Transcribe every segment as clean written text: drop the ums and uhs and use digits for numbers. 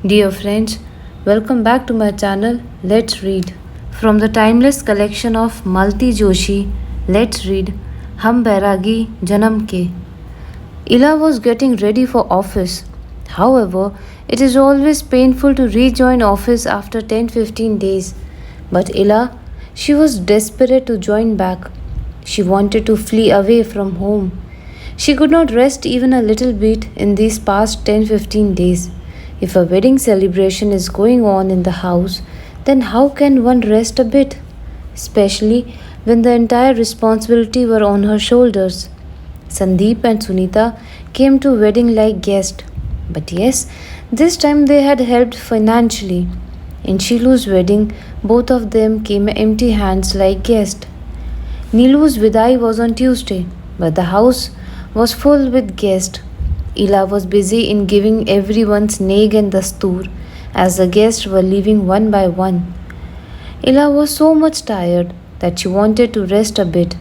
Dear friends, welcome back to my channel. Let's read. From the timeless collection of Malti Joshi, let's read Hum Bairagi Janam. Ila was getting ready for office. However, it is always painful to rejoin office after 10-15 days. But Ila, she was desperate to join back. She wanted to flee away from home. She could not rest even a little bit in these past 10-15 days. If a wedding celebration is going on in the house, then how can one rest a bit? Especially when the entire responsibility were on her shoulders. Sandeep and Sunita came to wedding like guests. But yes, this time they had helped financially. In Shilu's wedding, both of them came empty hands like guests. Nilu's vidai was on Tuesday, but the house was full with guests. Ila was busy in giving everyone's neg and dastur as the guests were leaving one by one. Ila was so much tired that she wanted to rest a bit,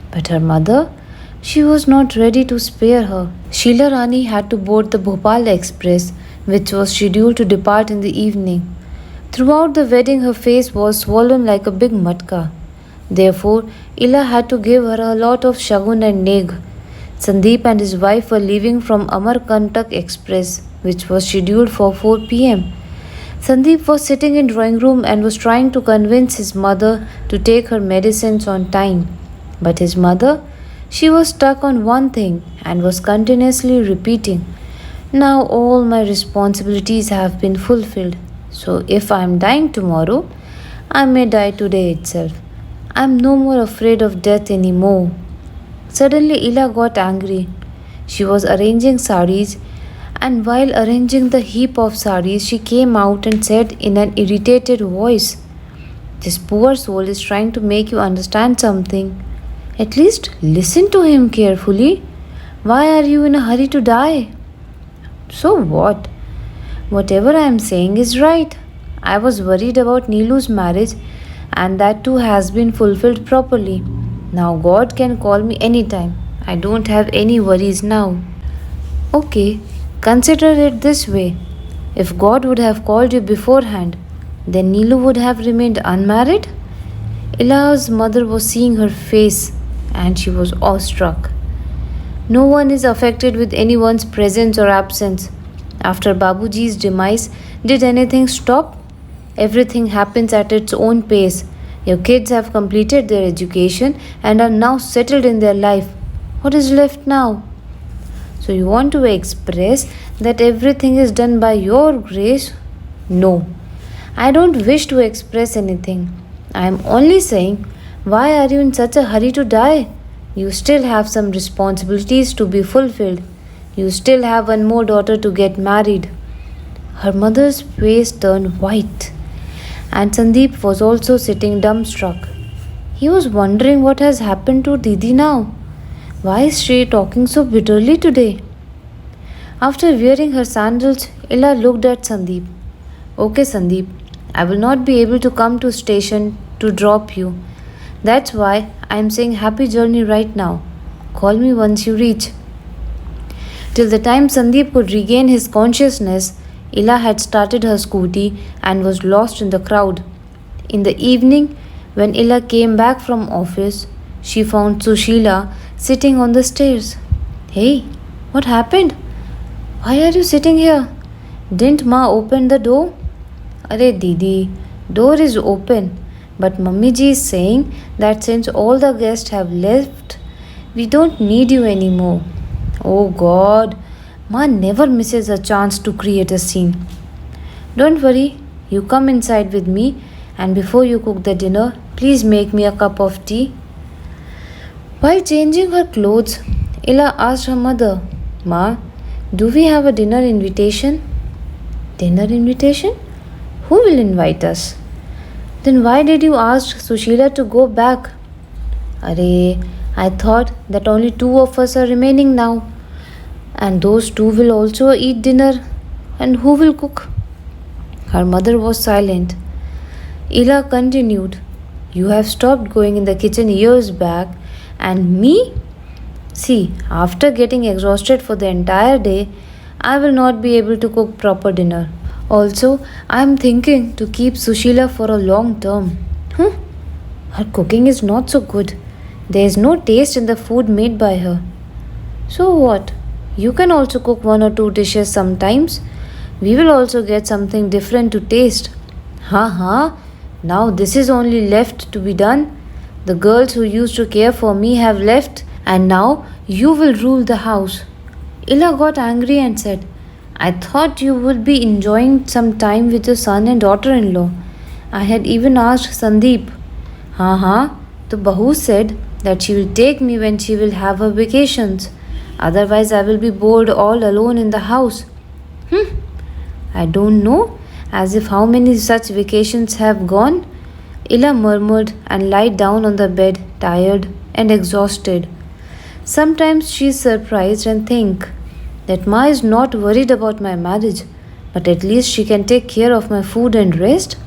but her mother, she was not ready to spare her. Sheila Rani had to board the Bhopal Express, which was scheduled to depart in the evening. Throughout the wedding, her face was swollen like a big matka. Therefore, Ila had to give her a lot of shagun and neg. Sandeep and his wife were leaving from Amarkantak Express, which was scheduled for 4 pm. Sandeep was sitting in drawing room and was trying to convince his mother to take her medicines on time. But his mother, she was stuck on one thing and was continuously repeating, "Now all my responsibilities have been fulfilled. So if I am dying tomorrow, I may die today itself. I am no more afraid of death anymore." Suddenly, Ila got angry. She was arranging saris, and while arranging the heap of saris, she came out and said in an irritated voice, "This poor soul is trying to make you understand something. At least listen to him carefully. Why are you in a hurry to die?" "So what? Whatever I am saying is right. I was worried about Nilu's marriage, and that too has been fulfilled properly. Now God can call me anytime. I don't have any worries now." "Okay, consider it this way. If God would have called you beforehand, then Nilu would have remained unmarried?" Ila's mother was seeing her face and she was awestruck. No one is affected with anyone's presence or absence. After Babuji's demise, did anything stop? Everything happens at its own pace. Your kids have completed their education and are now settled in their life. What is left now? So you want to express that everything is done by your grace? No, I don't wish to express anything. I am only saying, why are you in such a hurry to die? You still have some responsibilities to be fulfilled. You still have one more daughter to get married. Her mother's face turned white, and Sandeep was also sitting dumbstruck. He was wondering what has happened to Didi now. Why is she talking so bitterly today? After wearing her sandals, Ila looked at Sandeep. "Okay, Sandeep, I will not be able to come to station to drop you. That's why I am saying happy journey right now. Call me once you reach." Till the time Sandeep could regain his consciousness, Ila had started her scooty and was lost in the crowd. In the evening, when Ila came back from office, she found Sushila sitting on the stairs. "Hey, what happened? Why are you sitting here? Didn't Ma open the door?" "Arey Didi, door is open, but Mummy ji is saying that since all the guests have left, we don't need you anymore." "Oh God, Ma never misses a chance to create a scene." "Don't worry, you come inside with me, and before you cook the dinner, please make me a cup of tea." While changing her clothes, Ila asked her mother, "Ma, do we have a dinner invitation?" "Dinner invitation? Who will invite us?" "Then why did you ask Sushila to go back?" "Arey, I thought that only two of us are remaining now. And those two will also eat dinner. And who will cook?" Her mother was silent. Ila continued, "You have stopped going in the kitchen years back, and me? See, after getting exhausted for the entire day, I will not be able to cook proper dinner. Also, I am thinking to keep Sushila for a long term. Huh? Her cooking is not so good. There is no taste in the food made by her. So what? You can also cook one or two dishes sometimes. We will also get something different to taste. Ha. Now this is only left to be done. The girls who used to care for me have left, and now you will rule the house. Ella got angry and said, I thought you would be enjoying some time with your son and daughter in law. I had even asked Sandeep. The Bahu said that she will take me when she will have her vacations. Otherwise, I will be bored all alone in the house. I don't know, as if how many such vacations have gone. Ella murmured and lied down on the bed, tired and exhausted. Sometimes she is surprised and think that Ma is not worried about my marriage, but at least she can take care of my food and rest.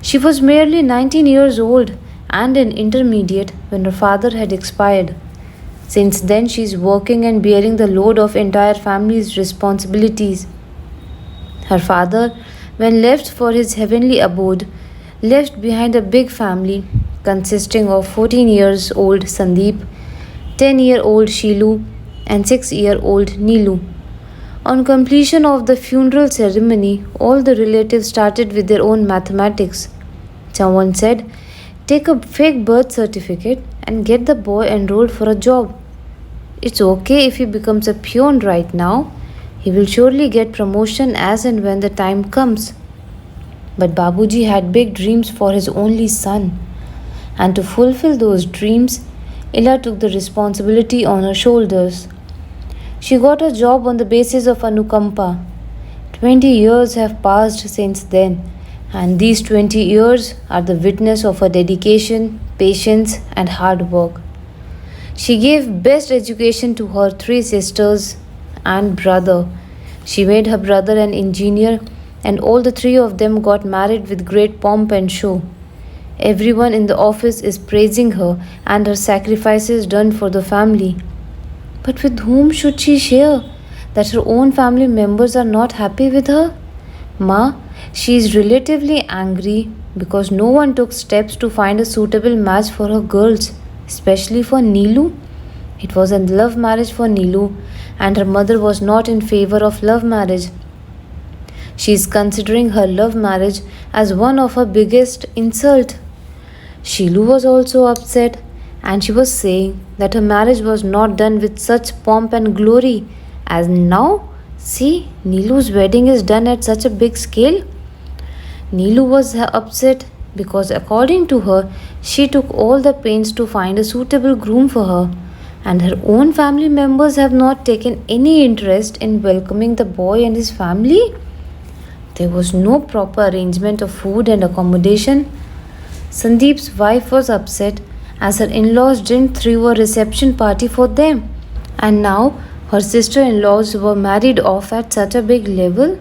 She was merely 19 years old and an intermediate when her father had expired. Since then, she is working and bearing the load of entire family's responsibilities. Her father, when left for his heavenly abode, left behind a big family consisting of 14 years old Sandeep, 10-year-old Shilu, and 6-year-old Neelu. On completion of the funeral ceremony, all the relatives started with their own mathematics. Someone said, take a fake birth certificate and get the boy enrolled for a job. It's okay if he becomes a peon right now. He will surely get promotion as and when the time comes. But Babuji had big dreams for his only son. And to fulfill those dreams, Ella took the responsibility on her shoulders. She got a job on the basis of Anukampa. 20 years have passed since then, and these 20 years are the witness of her dedication, patience, and hard work. She gave best education to her 3 sisters and brother. She made her brother an engineer, and all the 3 of them got married with great pomp and show. Everyone in the office is praising her and her sacrifices done for the family. But with whom should she share that her own family members are not happy with her? Ma, she is relatively angry because no one took steps to find a suitable match for her girls, especially for Neelu. It was a love marriage for Neelu, and her mother was not in favor of love marriage. She is considering her love marriage as one of her biggest insult. Shilu was also upset, and she was saying that her marriage was not done with such pomp and glory as now. See, Neelu's wedding is done at such a big scale. Neelu was upset because, according to her, she took all the pains to find a suitable groom for her, and her own family members have not taken any interest in welcoming the boy and his family. There was no proper arrangement of food and accommodation. Sandeep's wife was upset as her in-laws didn't throw a reception party for them, and now her sister-in-laws were married off at such a big level.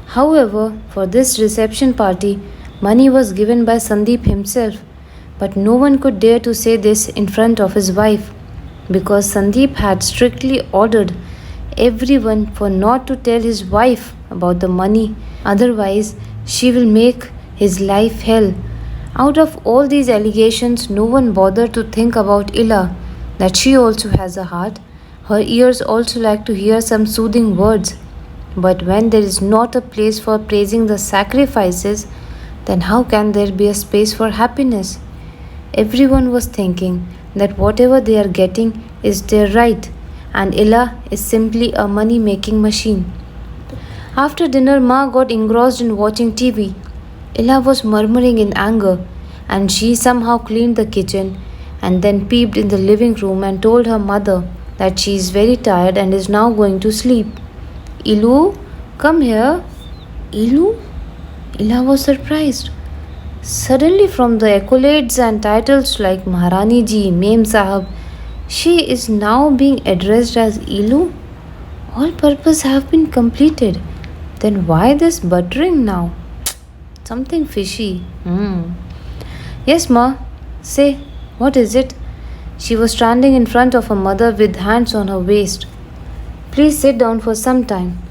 However, for this reception party, money was given by Sandeep himself, but no one could dare to say this in front of his wife, because Sandeep had strictly ordered everyone for not to tell his wife about the money, otherwise she will make his life hell. Out of all these allegations, no one bothered to think about Ella, that she also has a heart. Her ears also like to hear some soothing words. But when there is not a place for praising the sacrifices, then how can there be a space for happiness? Everyone was thinking that whatever they are getting is their right, and Ella is simply a money-making machine. After dinner, Ma got engrossed in watching TV. Ella was murmuring in anger, and she somehow cleaned the kitchen and then peeped in the living room and told her mother that she is very tired and is now going to sleep. Ilu, come here. Ilu? Ella was surprised. Suddenly, from the accolades and titles like Maharani Ji, Mem Sahab, she is now being addressed as Ilu. All purpose have been completed. Then why this buttering now? Something fishy. Yes, Ma. Say, what is it? She was standing in front of her mother with hands on her waist. Please sit down for some time.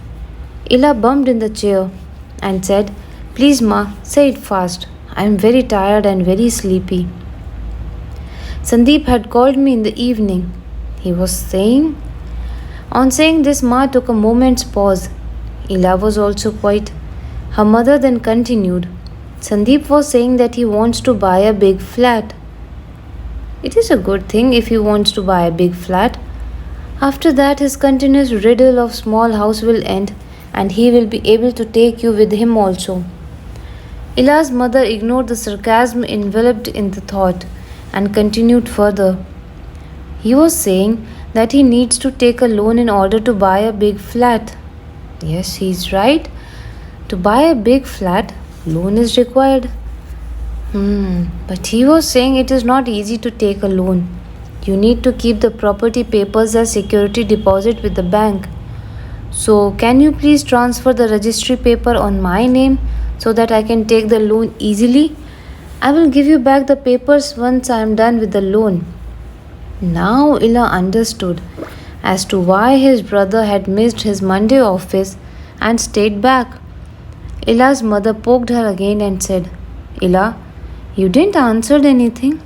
Ella bumped in the chair. and said, "Please, Ma, say it fast. I am very tired and very sleepy." Sandeep had called me in the evening. He was saying. On saying this, Ma took a moment's pause. Ila was also quiet. Her mother then continued. Sandeep was saying that he wants to buy a big flat. It is a good thing if he wants to buy a big flat. After that, his continuous riddle of small house will end and he will be able to take you with him also. Ila's mother ignored the sarcasm enveloped in the thought and continued further. He was saying that he needs to take a loan in order to buy a big flat. Yes, he is right. To buy a big flat, loan is required. But he was saying it is not easy to take a loan. You need to keep the property papers as security deposit with the bank. So, can you please transfer the registry paper on my name so that I can take the loan easily? I will give you back the papers once I am done with the loan. Now Ila understood as to why his brother had missed his Monday office and stayed back. Ila's mother poked her again and said, Ila, you didn't answer anything.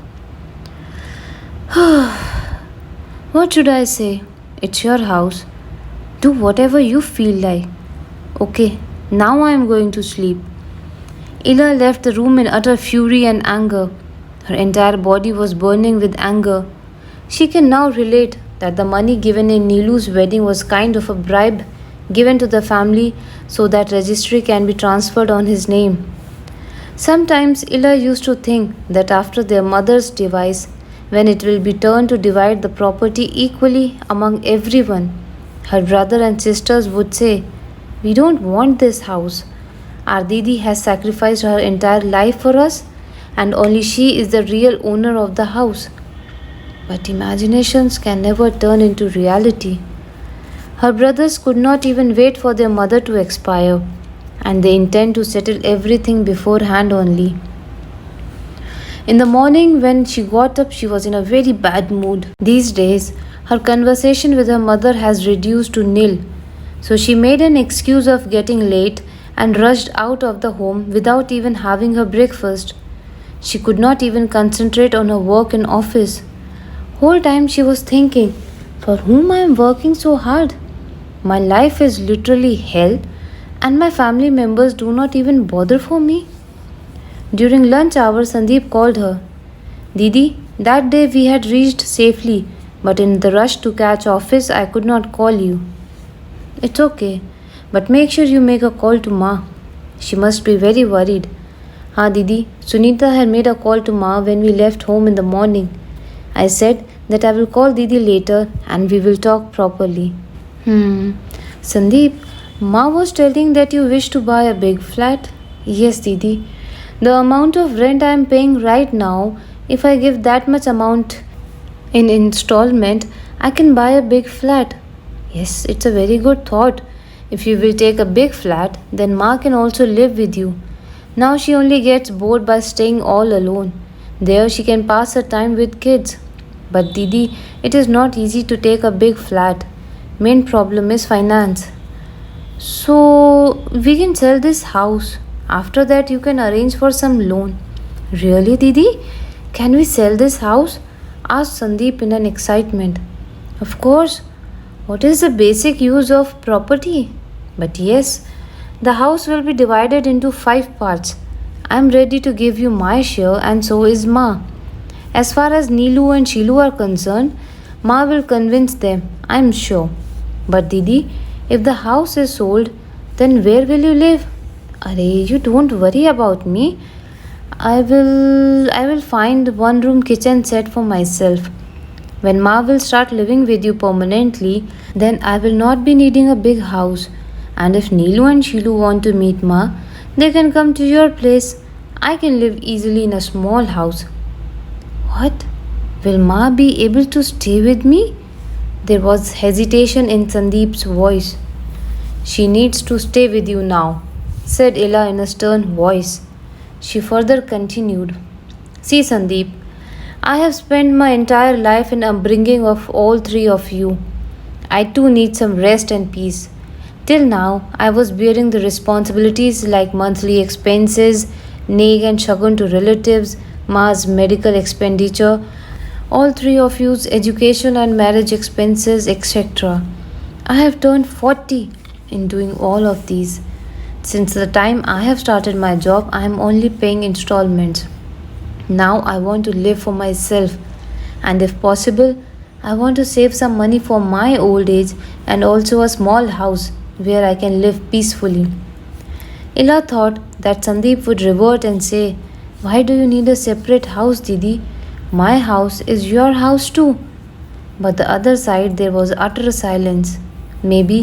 What should I say? It's your house. Do whatever you feel like. Okay, now I am going to sleep. Ila left the room in utter fury and anger. Her entire body was burning with anger. She can now relate that the money given in Neelu's wedding was kind of a bribe given to the family so that registry can be transferred on his name. Sometimes Ila used to think that after their mother's demise, when it will be turned to divide the property equally among everyone, her brother and sisters would say, "We don't want this house. Our Didi has sacrificed her entire life for us and only she is the real owner of the house." But imaginations can never turn into reality. Her brothers could not even wait for their mother to expire, and they intend to settle everything beforehand only. In the morning, when she got up, she was in a very bad mood. These days, her conversation with her mother has reduced to nil, so she made an excuse of getting late and rushed out of the home without even having her breakfast. She could not even concentrate on her work in office. Whole time she was thinking, for whom I am working so hard? My life is literally hell and my family members do not even bother for me. During lunch hour, Sandeep called her. Didi, that day we had reached safely, but in the rush to catch office, I could not call you. It's okay, but make sure you make a call to Ma. She must be very worried. Haan Didi, Sunita had made a call to Ma when we left home in the morning. I said that I will call Didi later and we will talk properly. Sandeep, Ma was telling that you wish to buy a big flat. Yes, Didi. The amount of rent I am paying right now, if I give that much amount in installment, I can buy a big flat. Yes, it's a very good thought. If you will take a big flat, then Ma can also live with you. Now she only gets bored by staying all alone. There she can pass her time with kids. But Didi, it is not easy to take a big flat. Main problem is finance. So we can sell this house. After that you can arrange for some loan. Really, Didi? Can we sell this house? Asked Sandeep in an excitement. Of course. What is the basic use of property? But yes, the house will be divided into 5 parts. I am ready to give you my share and so is Ma. As far as Neelu and Sheelu are concerned, Ma will convince them, I am sure. But Didi, if the house is sold, then where will you live? Arey, you don't worry about me. I will find one room kitchen set for myself. When Ma will start living with you permanently, then I will not be needing a big house. And if Neelu and Sheelu want to meet Ma, they can come to your place. I can live easily in a small house. What? Will Ma be able to stay with me? There was hesitation in Sandeep's voice. She needs to stay with you now, said Ella in a stern voice. She further continued, See Sandeep, I have spent my entire life in upbringing of all 3 of you. I too need some rest and peace. Till now, I was bearing the responsibilities like monthly expenses, nag and shagun to relatives, ma's medical expenditure, all three of you's education and marriage expenses, etc. I have turned 40 in doing all of these. Since the time I have started my job, I am only paying installments. Now I want to live for myself, and if possible, I want to save some money for my old age and also a small house where I can live peacefully. Ila thought that Sandeep would revert and say, "Why do you need a separate house, Didi? My house is your house too." But the other side there was utter silence. Maybe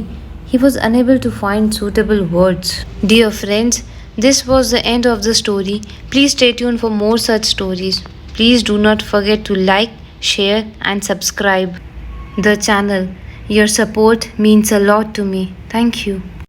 he was unable to find suitable words. Dear friends, this was the end of the story. Please stay tuned for more such stories. Please do not forget to like, share, and subscribe the channel. Your support means a lot to me. Thank you.